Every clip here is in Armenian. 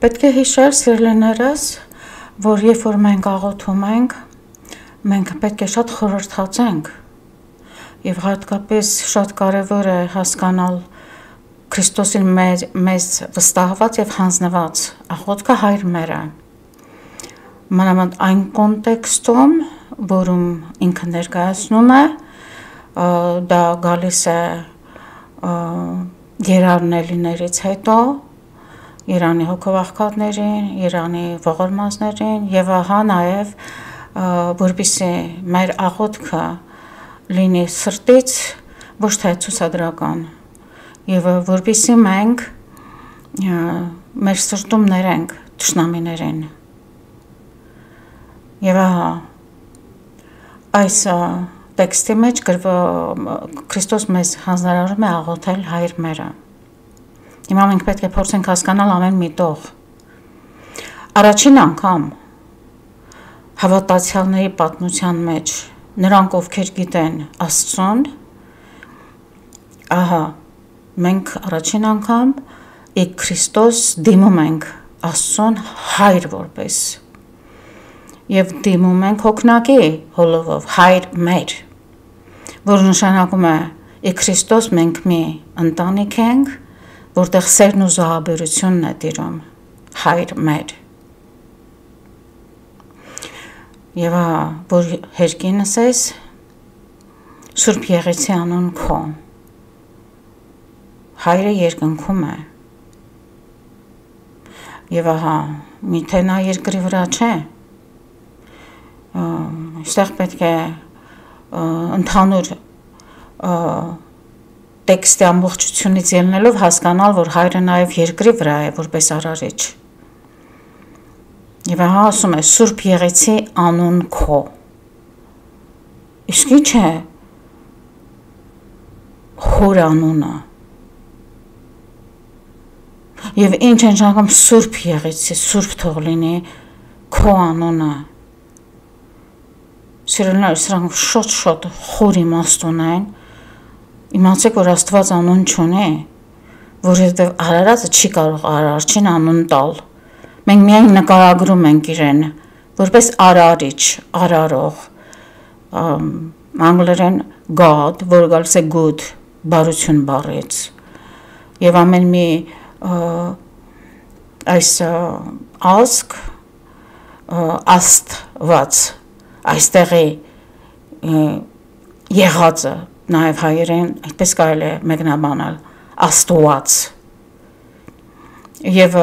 Պետք է հիշել, սիրելիներս, որ երբ որ մենք աղոթում ենք, մենք պետք է շատ խորհրդածենք եւ հատկապես շատ կարեւոր է հասկանալ Քրիստոսին մեզ վստահված եւ հանձնված աղոթքը հայր մերը։ Մանավանդ այն կոնտեքստում, որում ինքը ներկայացնում է, դա գալիս է երարնելիներից հետո, Իրանի հոգովաղքատներին, Իրանի ողորմածներին եւ ահա նաեւ որպեսզի մեր աղոթքը լինի սրտից ոչ թե ցուցադրական եւ որպեսզի մենք մեր սրտում ներենք թշնամիներին եւ ահա այս տեքստի մեջ Քրիստոս մեզ հանձնարարում է աղոթել հայր մերը։ Հիմա մենք պետք է փորձենք հասկանալ ամեն մի տող։ Առաջին անգամ հավատացյալների պատմության մեջ նրանք ովքեր գիտեն Աստծուն, ահա մենք առաջին անգամ եք Քրիստոս դիմում ենք Աստծուն հայր որպես եւ դիմում ենք հոգնակի հոլովով հայր մեր, որ նշանակում է եք Քրիստոս մենք մի ընտանիք ենք, որտեղ սերն ու զոհաբերությունն է տիրում, հայր մեր։ Եվ որ հերկինս ես, Սուրբ Եղեցի անուն քո, հայրը երկնքում է։ Եվ ահա, միթե նա երկրի վրա չէ, այստեղ պետք է ընդհանուր տեքստի ամբողջությունից ելնելով հասկանալ, որ հայրը նաև երկրի վրա է, որպես արարիչ։ Եվ ահա ասում է Սուրբ Եղեցի անուն քո։ Իսկ ի՞նչ է հոր անունը։ Եվ ինչ է նշանակում Սուրբ Եղեցի, Սուրբ թող լինի քո անունը։ Սիրելիներ, սրանք շատ խոր իմաստ ունեն։ Իմացեք, որ Աստված անուն չունի, որովհետև արարածը չի կարող արարչին անուն տալ։ Մենք միայն նկարագրում ենք իրեն, որպես արարիչ, արարող, անգլերեն God, որը գալիս է good, բարություն բառից։ Եվ ամեն մի այս ազգ, Աստված, այստեղի եղածը, նաև հայերեն այդպես կարելի է մեկնաբանել Աստված եւ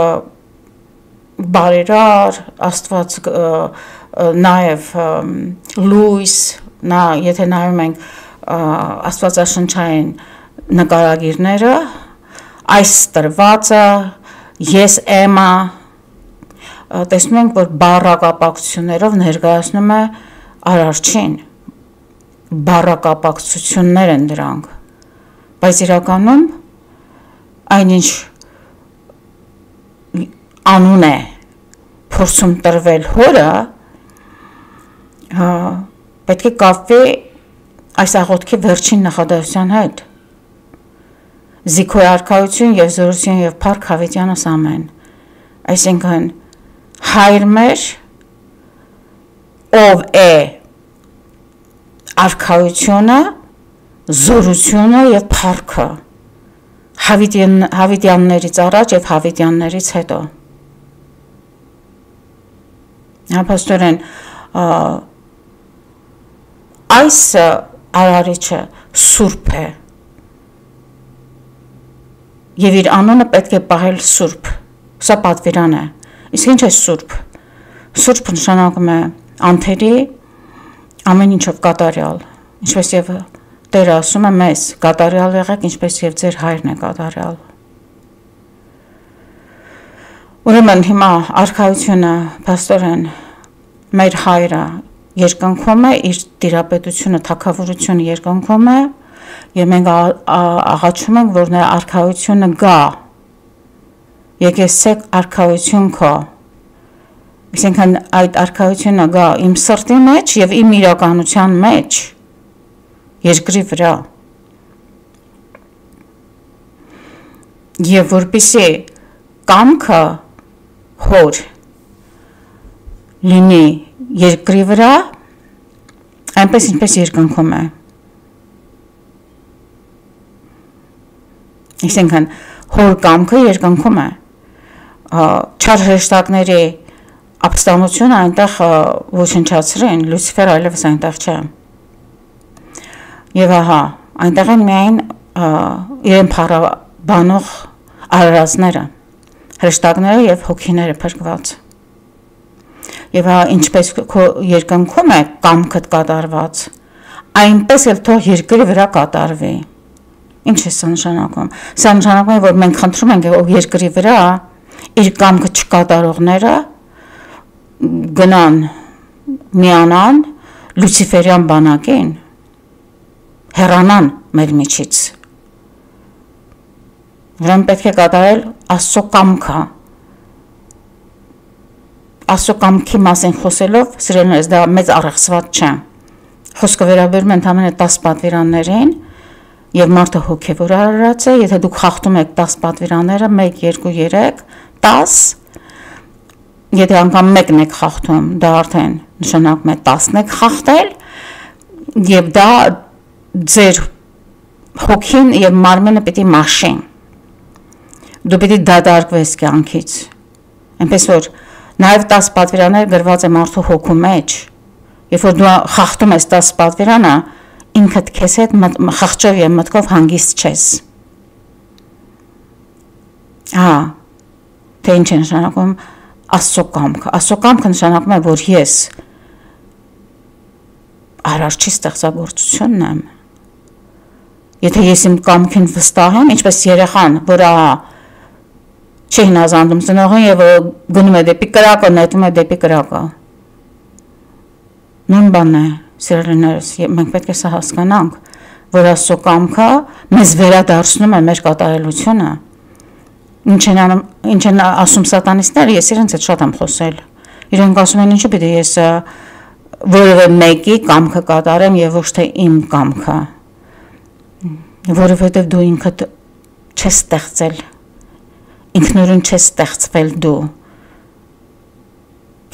բարերար Աստված նաև լույս նա եթե նայում ենք աստվածաշնչային նկարագիրները այս տրվածը ես էմա տեսնում ենք որ բառակապակցություններով ներկայացնում է արարչին բառակապակցություններ են դրանք, բայց իրականում այնինչ անուն է փորձում տրվել հորը, պետք է կապվի այս աղոթքի վերջին նախադասության հետ։ Զիքոյ արքայություն եւ զորություն եւ փառք Հավիտյանս ամեն։ Այսինքն հայր մեր ով է արքայությունը, զորությունը եւ փառքը հավիտյաններից առաջ եւ հավիտյաններից հետո։ Ապաստորեն այս արարիչը սուրբ է եւ իր անունը պետք է պահել սուրբ։ Սա պատվիրան է։ Իսկ ինչ է սուրբ։ Սուրբ նշանակում է անթերի ամեն ինչով կատարյալ, ինչպես եւ Տերը ասում է մեզ, կատարյալ եղեք, ինչպես եւ ձեր հայրն է կատարյալ։ Ուրեմն հիմա արքայությունը, փաստորեն, մեր հայրը երկնքում է, իր տիրապետությունը, թագավորությունը երկնքում է, եւ մենք աղաչում ենք, որ նրա արքայությունը գա։ Եկեցեք արքայություն քո։ Այսինքն այդ արքայությունը գա իմ սրտի մեջ եւ իմ իրականության մեջ երկրի վրա եւ որպեսզի կամքը հոր լինի երկրի վրա, այնպես ինչպես երկնքում է։ Այսինքն հոր կամքը երկնքում է։ Չար հրեշտակների ապստամությունը այնտեղ ոչնչացրին, Լյուցիֆերը այլևս այնտեղ չէ։ Եվ ահա, այնտեղ են միայն իրեն փառաբանող արարածները, հրեշտակները եւ հոգիները փրկված։ Եվ ինչպես քո երկնքում է կամքդ կատարված, այնպես էլ թող երկրի վրա կատարվի։ Ինչ է սա նշանակում։ Սա նշանակում է, որ մենք խնդրում ենք երկրի վրա իր կամքը չկատարողները գնան միանան Լյուցիֆերյան բանակին, հեռանան մեր միջից։ Ուրեմն պետք է կատարել Աստծո կամքը։ Աստծո կամքի մասին խոսելով, սիրելիներս, դա մեծ առեղծված չէ։ Խոսքը վերաբերում է ընդամենը 10 պատվիրաններին, եւ մարդը հոգեվոր արարած է, եթե դուք խախտում եք 10 պատվիրանները, 1, 2, 3, 10, եթե անգամ մեկն եք խախտում, դա արդեն նշանակում է 10 եք խախտել, եւ դա ձեր հոգին եւ մարմինը պիտի մաշի։ Դու պիտի դադարվես կյանքից։ Այնպես որ նաեւ 10 պատվիրաններ գրված է մարդու հոգու մեջ։ Երբ որ դու խախտում ես 10 պատվիրանը, ինքդ քեզ հետ խղճով եւ մտքով հանգիստ չես։ Թե ինչ է նշանակում Աստծո կամքը։ Աստծո կամքը նշանակում է, որ ես արարչի ստեղծագործությունն եմ։ Եթե ես իմ կամքին վստահ եմ, ինչպես երեխան, որ չի հնազանդում ծնողին եւ գնում է դեպի կրակը, նետում է դեպի կրակը։ Նույն բանն է, սիրելիներս, մենք պետք է սա հասկանանք, որ Աստծո կամքը մեզ վերադարձնում է մեր կատարելությունը։ Ինչ են ասում սատանիստները, ես իրենց հետ շատ եմ խոսել։ Իրենք ասում են, ինչու պիտի ես որևէ մեկի կամքը կատարեմ եւ ոչ թե իմ կամքը։ Որովհետեւ դու ինքդ չես ստեղծել, ինքնուրույն չես ստեղծվել դու։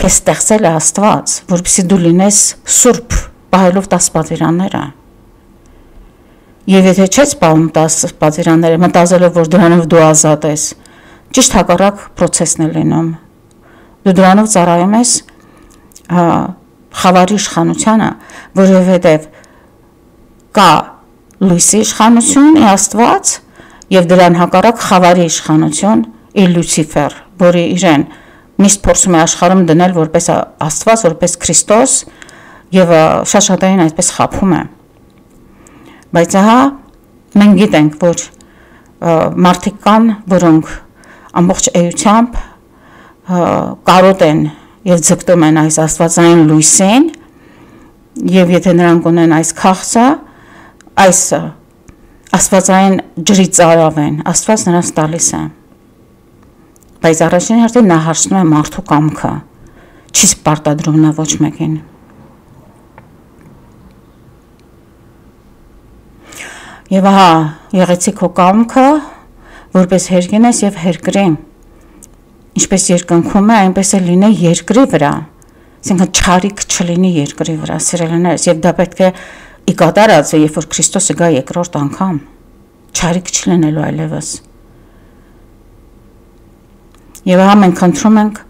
Քեզ ստեղծել է Աստված, որպեսզի դու լինես սուրբ, պահելով 10 պատվիրանները։ Եվ եթե չես պահում 10 պատվիրանները, մտածելով, որ դրանով դու ազատ ես, ճիշտ հակառակ process-ն է լինում։ Դու դրանով ծառայում ես խավարի իշխանությանը, որովհետև կա լույսի իշխանություն, Աստված, եւ դրան հակառակ խավարի իշխանություն, Լյուցիֆեր, որը իրեն միշտ փորձում է աշխարհում դնել որպես Աստված, որպես Քրիստոս, եւ շատ-շատային այդպես խաբում է։ Բայց ահա մենք գիտենք, որ մարդիկ կան, որոնք ամբողջ էությամբ կարոտ են եւ ձգտում են այս աստվածային լույսին, եւ եթե նրանք ունեն այս քաղցը, այս աստվածային ջրի ծարավ են, Աստված նրանց տալիս է։ Բայց առաջին հերթին նա հարցնում է մարդու կամքը, չի պարտադրում նա ոչ մեկին։ Եվ ահա եղեցի քո կամքը, որպես հերկինես եւ հերկրի, ինչպես երկնքում է, այնպես էլ լինի երկրի վրա, այսինքն չարիք չլինի երկրի վրա, սիրելիներս, եւ դա պետք է ի կատարած, երբ որ Քրիստոսը գա երկրորդ անգամ, չարիք չլինելու այլևս։ Եվ ահա մենք խնդրում ենք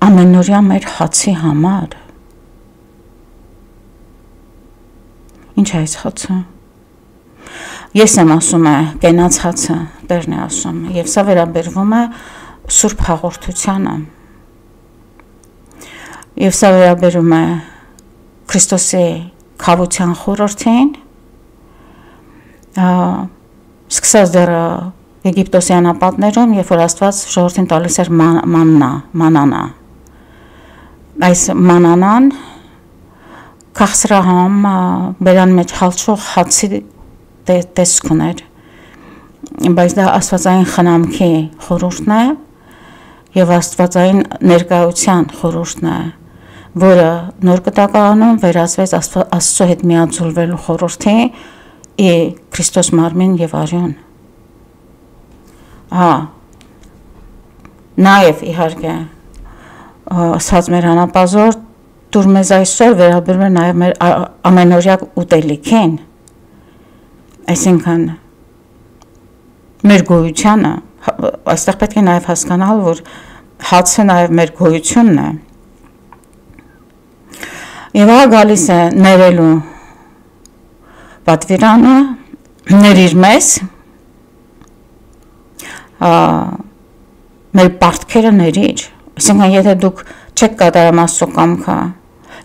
ամենօրյա մեր հացի համար։ Ինչ է այս հացը։ Ես եմ ասում է կենաց հացը, Տերն է ասում, եւ սա վերաբերվում է Սուրբ հաղորդությանը։ Եվ սա վերաբերում է Քրիստոսի քավության խորհրդին, սկսած դեռ Եգիպտոսյան ապատներում, երբ որ Աստված ժողովրդին տալիս էր մանանա։ Այս մանանան քաղցրահամ բերան մեջ հալչող հացի տեսք ուներ, բայց դա աստվածային խնամքի խորհուրդն է եւ աստվածային ներկայության խորհուրդն է, որը նոր կտակարանում վերածվեց Աստծո հետ միաձուլվելու խորհրդի Քրիստոս մարմին եւ արյուն։ Նաեւ իհարկե ասած մեր անապազոր դուր մեզ այսօր վերաբերում է նաև մեր ամենօրյա ուտելիքին, այսինքն մեր գոյությանը, այստեղ պետք է նաև հասկանալ, որ հացը նաև մեր գոյությունն է, եւ ահա գալիս է ներելու պատվիրանը, ներիր մեզ, մեր պարտքերը ներիր, այսինքն եթե դուք չեք կատարում Աստծո կամքը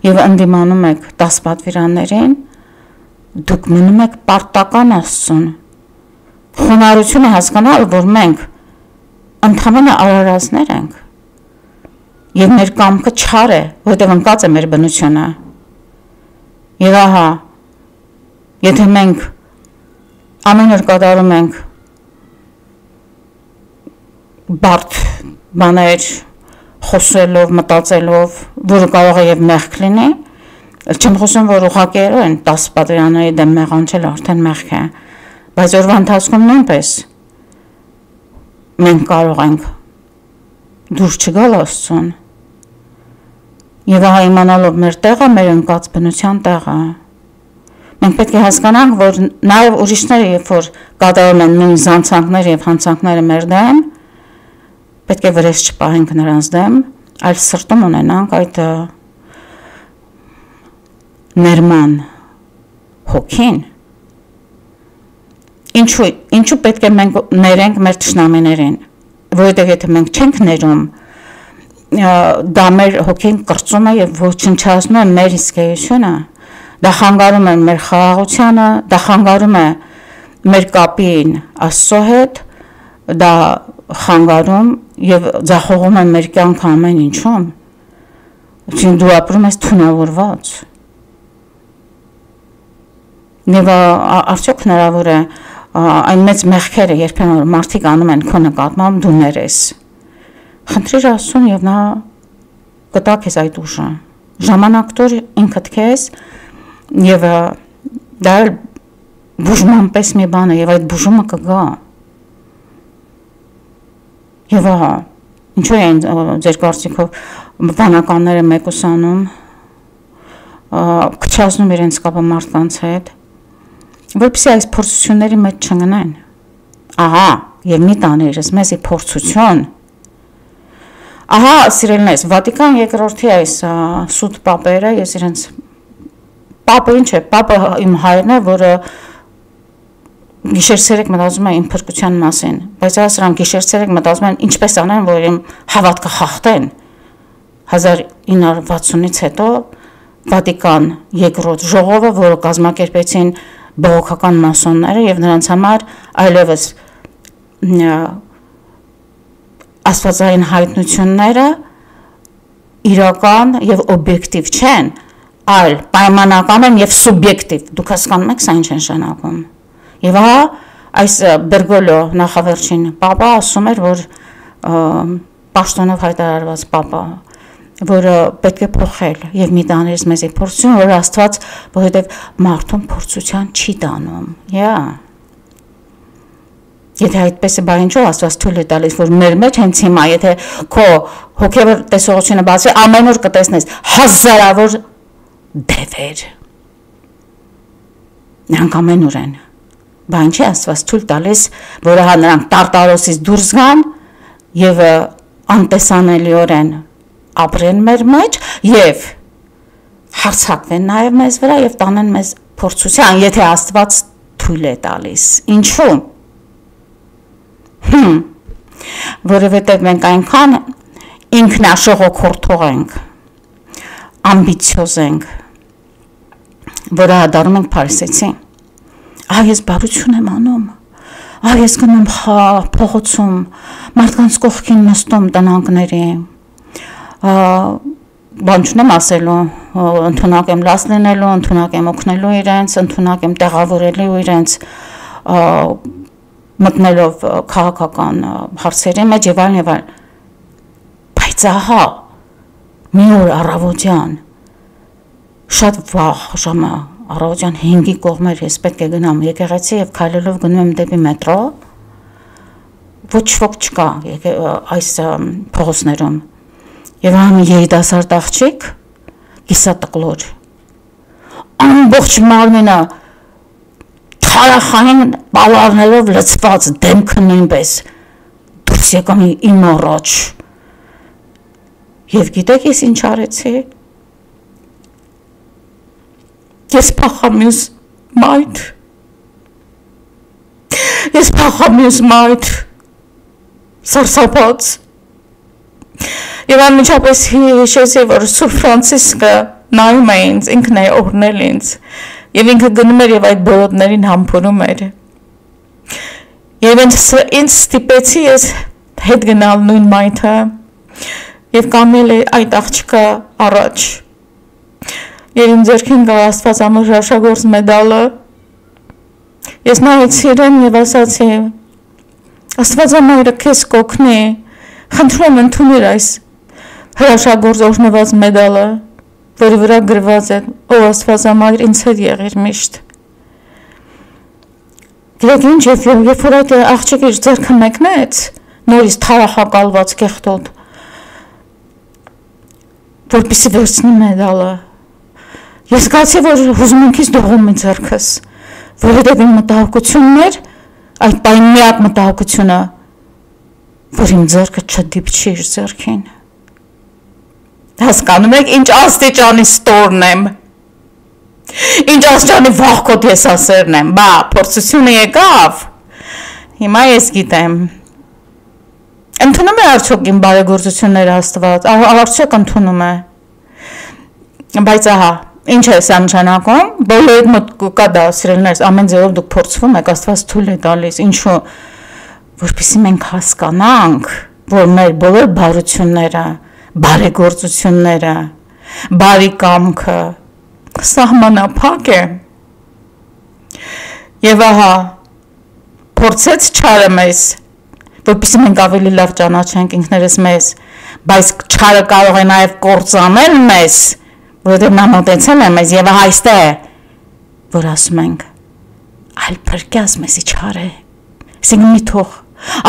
եւ ընդդիմանում եք 10 պատվիրաններին, դուք մնում եք պարտական Աստծուն։ Խոնարհություն է հասկանալ, որ մենք ընդհանրապես արարածներ ենք եւ մեր կամքը չար է, որտեղ ընկած է մեր բնությունը։ Եվ ահա, եթե մենք ամեն օր կատարում ենք բարդ բաներ խոսելով, մտածելով, որը կարող է եւ մեղք լինի, չեմ խոսում, որ ուղղակի են 10 պատվիրանների դեմ մեղանչել արդեն մեղք է, բայց օրվա ընթացքում նույնպես մենք կարող ենք դուրս չգալ Աստծուն եւ ահա իմանալով մեր տեղը, մեր ընկած բնության տեղը, մենք պետք է հասկանանք, որ նաեւ ուրիշները, երբ որ կատարում են նույն զանցանքները եւ հանցանքները մեր դեմ, պետք է վրես չպահենք նրանց դեմ, այլ սրտում ունենանք այդ ներման հոգին։ Ինչու պետք է մենք ներենք մեր թշնամիներին, որովհետև եթե մենք չենք ներում, դա մեր հոգին կրծում է եւ ոչնչացնում է մեր իսկեությունը, դա խանգարում է մեր խաղաղությանը, դա խանգարում է մեր կապին Աստծո հետ, դա խանգարում եւ ձախողում է մեր կյանքը ամեն ինչում, Չին դու ապրում ես թունավորված։ Եվ արդյոք հնարավոր է այն մեծ մեղքերը երբեմն մարդիկ անում են քո նկատմամբ դու ներես։ Խնդրիր Աստծուն եւ նա կտա քեզ այդ ուժը։ Ժամանակտոր ինքդ քեզ եւ դա բուժման պես մի բան է եւ այդ բուժումը կգա։ Եվ ինչու են ձեր կարծիքով բանականները մեկուսանում, քչացնում իրենց կապը մարդկանց հետ, որպեսզի այս փորձությունների մեջ չընկնեն։ Ահա, եւ մի տաներս մեզի փորձություն։ Ահա, սիրելիներս, Վատիկան երկրորդի այս սուտ պապերը, ես իրենց պապը ինչ է, պապը իմ հայրն է, որը գիշեր-ցերեկ մտածում է իմ փրկության մասին, բայց սրանք գիշեր-ցերեկ մտածում են ինչպես անեն, որ իմ հավատքը խախտեն։ 1960-ից հետո Վատիկան երկրորդ ժողովը, որը կազմակերպեցին բողոքական մասոնները եւ նրանց համար այլևս աստվածային հայտնությունները իրական եւ օբյեկտիվ չեն, այլ պայմանական են եւ սուբյեկտիվ։ Դուք հասկանում եք սա ինչ է նշանակում։ Եվ ահա այս Բերգոլո նախավերջին պապա ասում էր, որ պաշտոնով հայտարարված պապա, որը պետք է փոխել եւ մի տաներս մեզի փորձություն, որ Աստված, որովհետեւ մարդուն փորձության չի տանում։ Եթե այդպես է, բա ինչու Աստված թույլ է տալիս, որ մեր մեջ հենց հիմա, եթե քո հոգեվոր տեսողությունը բացի, ամեն օր կտեսնես հազարավոր դևեր։ Նրանք ամեն օր են։ Բա ինչի Աստված թույլ տալիս, որ նրանք տարտարոսից դուրս գան եւ անտեսանելիորեն ապրեն մեր մեջ եւ հարցակվեն նաեւ մեզ վրա եւ տանեն մեզ փորձության, եթե Աստված թույլ է տալիս։ Ինչու՞։ Որովհետեւ մենք այնքան ինքնաշողոքորթող ենք, ամբիցիոզ ենք, որ դառնում ենք փարիսեցի։ Ես բարություն եմ անում, ես գնում փողոցում, մարդկանց կողքին նստում տնանքների, բան չունեմ ասելու, ընդունակ եմ լաց լինելու, ընդունակ եմ օգնելու իրենց, ընդունակ եմ տեղավորելու իրենց, մտնելով քաղաքական հարցերի մեջ եւ այլն, բայց ահա մի օր առավոտյան շատ վաղ ժամը առավոտյան 5-ի կողմեր ես պետք է գնամ եկեղեցի եւ քայլելով գնում եմ դեպի մետրո, ոչ ոք չկա այս փողոցներում Եվ ահա երիտասարդ աղջիկ կիսատկլոր ամբողջ մարմինը թարախային բալարներով լցված, դեմքը նույնպես դուրս եկան իմ առաջ։ Եվ գիտեք ես ինչ արեցի։ Ես փախամյուս մայր։ Ես փախամյուս մայր։ Սարսափած։ Եվ անմիջապես հիշեցի, որ Սուրբ Ֆրանցիսկը նայում է ինձ, ինքն է օրհնել ինձ, եւ ինքը գնում էր եւ այդ բոլոտներին համբուրում էր։ Եվ ինձ ստիպեցի ես հետ գնալ նույն մայթը եւ կանել այդ աղջկա առաջ։ Եվ իմ ձեռքին կա Աստվածամոր հրաշագործ մեդալը։ Ես նայեցի իրեն եւ ասացի. Աստվածամորը քեզ կօգնի, խնդրում եմ ընդունիր այս հրաշագործ օրհնված մեդալը, որի վրա գրված է ով Աստվածամայր ինձ հետ եղիր միշտ։ Գիտեք ինչ, երբ որ այդ աղջիկը իր ձեռքը մեկնեց, նորից թարախակալված կեղտոտ, որպեսզի վերցնի մեդալը, ես զգացի, որ հուզմունքից դողում է ձեռքս, որովհետև իմ մտահոգությունն էր, այդ պահին միակ մտահոգությունը, որ իմ ձեռքը չդիպչի իր ձեռքին։ Հասկանում եք, ինչ աստիճանի ստորն եմ, ինչ աստիճանի վախկոտ եսասերն եմ, բա փորձությունը եկավ, հիմա ես գիտեմ, ընդունում է արդյոք իմ բարեգործությունները Աստված, արդյոք ընդունում է, բայց ահա, ինչ է սա նշանակում, բոլորդ մոտ կա դա սիրելիներս, ամեն ձևով դուք փորձվում եք, Աստված թույլ է տալիս, ինչու, որպեսզի մենք հասկանանք, որ մեր բոլոր բարությունները, բարեգործությունները, բարի կամքը սահմանափակ է։ Եվ ահա փորձեց չարը մեզ, որպեսզի մենք ավելի լավ ճանաչենք ինքներս մեզ, բայց չարը կարող է նաև կործանել մեզ, որովհետև նա մոտեցել է մեզ եւ ահա այստեղ է, որ ասում ենք, այլ փրկյաս մեզի չար է, ասենք մի թող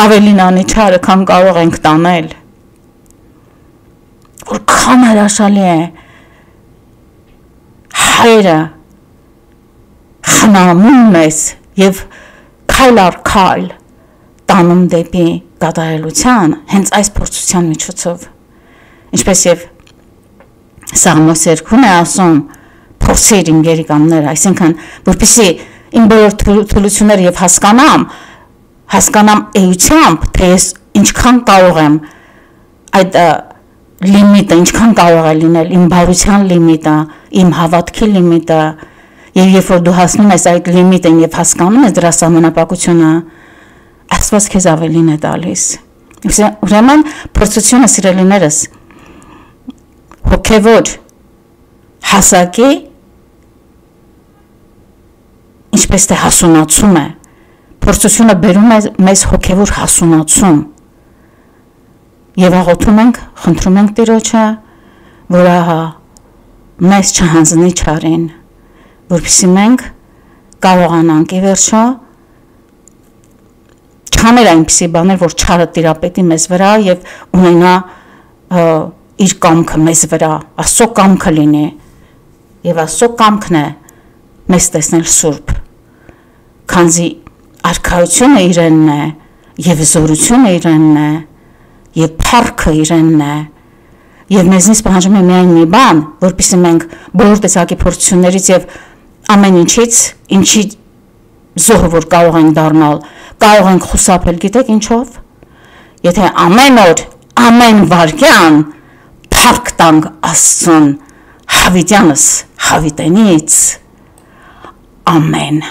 ավելին անի չարը, քան կարող ենք տանել, որքան հրաշալի է հայրը խնամում մեզ եւ քայլ առ քայլ տանում դեպի կատարելության հենց այս փորձության միջոցով, ինչպես եւ Սաղմոս 2-ն է ասում, փորձեր իմ գերիկանները, այսինքն որպեսզի իմ բոլոր թուլությունները եւ հասկանամ էությամբ, թե ես ինչքան կարող եմ այդ լիմիտը, ինչքան կարող է լինել իմ բարության լիմիտը, իմ հավատքի լիմիտը, եւ երբ որ դու հասնում ես այդ լիմիտին եւ հասկանում ես դրա սահմանափակությունը, Աստված քեզ ավելին է տալիս։ Ուրեմն փորձությունը սիրելիներս հոգևոր հասակի ինչպես թե հասունացում է, փորձությունը բերում է մեզ հոգևոր հասունացում եւ աղոթում ենք, խնդրում ենք Տիրոջը, որ ահա մեզ չհանձնի չարին, որպեսզի մենք կարողանանք ի վերջո չանել այնպիսի բաներ, որ չարը տիրապետի մեզ վրա եւ ունենա իր կամքը մեզ վրա, Աստծո կամքը լինի եւ Աստծո կամքն է մեզ տեսնել սուրբ, քանզի արքայությունը իրենն է եւ զորությունը իրենն է եւ փառքը իրենն է եւ մեզնից պահանջում է միայն մի բան, որպեսզի մենք բոլոր տեսակի փորձություններից եւ ամեն ինչի զոհ որ կարող ենք դառնալ, կարող ենք խուսափել, գիտեք ինչով, եթե ամեն օր, ամեն վայրկյան փառք տանք Աստծուն հավիտյանս հավիտենից, ամեն